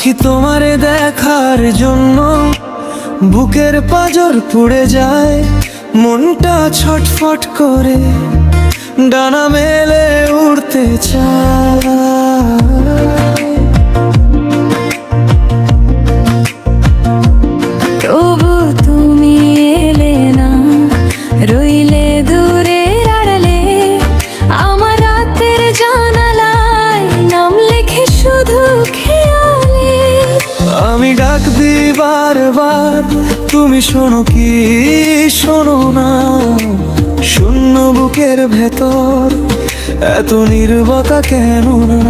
পাখি তোমারে দেখার জন্য বুকের পাঁজর পুড়ে যায়, মনটা ছটফট করে ডানা মেলে উড়তে চায়। তবু তুমি এলে না, রইলে দূরের আড়ালে, আমার রাতের জানালায় নাম লেখে শুধু খেয়ালে। আমি ডাক দিই বারবার, তুমি শোনো কি শোনো না? শূন্য বুকের ভেতর এত নীরবতা কেন না?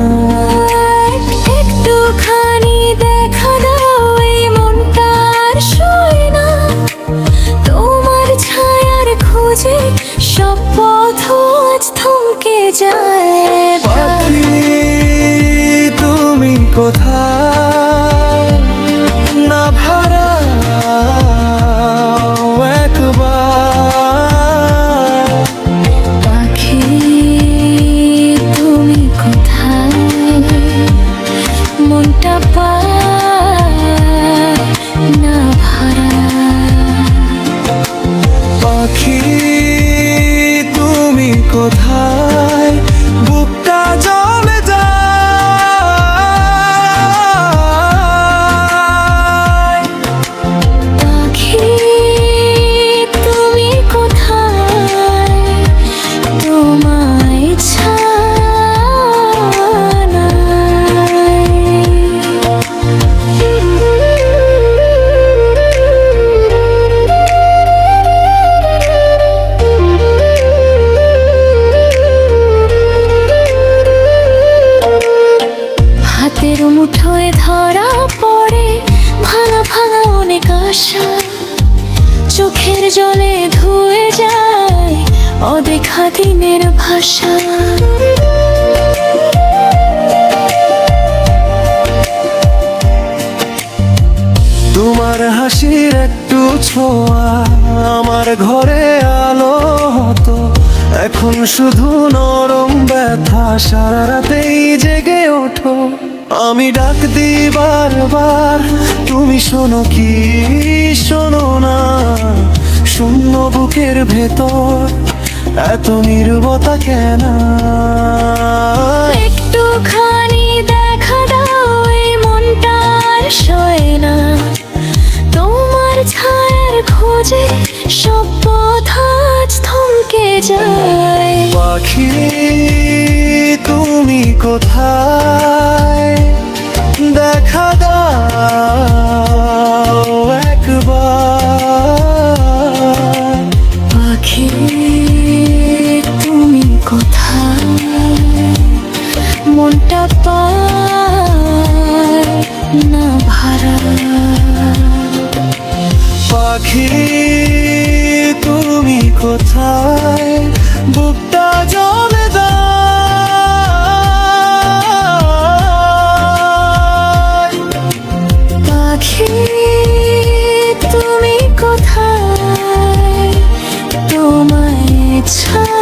একটুখানি দেখা দাও, এই মনটা আর সয় না। তোমার ছায়ার খোঁজে সব পথ আজ থমকে যায়। পাখি তুমি কোথায়? না ভাড়া একবার। পাখি তুমি কোথায়? মনটা পায় না ভাড়া। পাখি তুমি কোথায়? বুকটা জমে যায়। পাখি তুমি কোথায়? তোমায় ছাড়া হাতের মুঠোয় ধরা পড়ে ভাঙা ভাঙা অনেক আশা, চোখের জলে ধুয়ে যায় অদেখা দিনের ভাষা। তোমার হাসির একটু ছোঁয়া আমার ঘরে আলো হতো, এখন শুধু নরম ব্যথা, সারা রাতেই জেগে ওঠো। আমি ডাক দিই বারবার, তুমি শোনো কি শোনো না? শূন্য বুকের ভেতর এত নীরবতা কেন? একটুখানি দেখা দাও, এই মনটা আর সয় না। তোমার ছায়ার খোঁজে সব পথ আজ থমকে যায়। পাখি তুমি কোথায়? দেখা দাও একবার। পাখি তুমি কোথায়? মনটা পায় না ভাড়া। পাখি তুমি কোথায়? বুকটা জমে যায়। পাখি তুমি কোথায়? তোমায় ছাড়া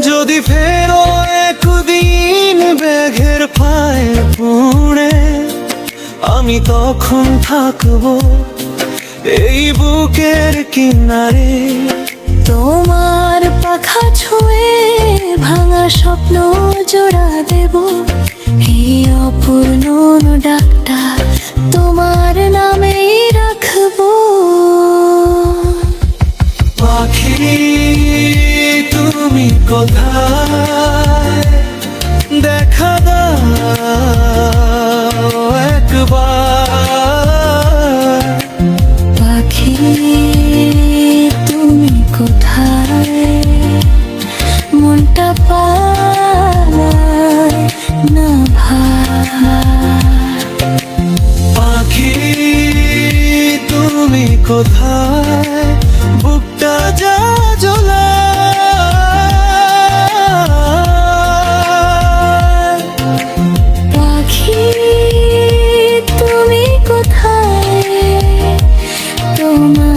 যদি ফেরো একদিন ব্যাঘের পায়ে পড়ে, আমি তখন থাকবো এই বুকের কিনারে। তোমার পাখা ছুঁয়ে ভাঙা স্বপ্ন জোড়া দেব, এই অপূর্ণ ডাকটা তোমার নামেই রাখবো। পাখি তুমি কোথায়? দেখা দাও একবার। পাখি তুমি কোথায়? মনটা পায় না ভাড়া। পাখি তুমি কোথায়? বুকটা যা জ্বলা তোমার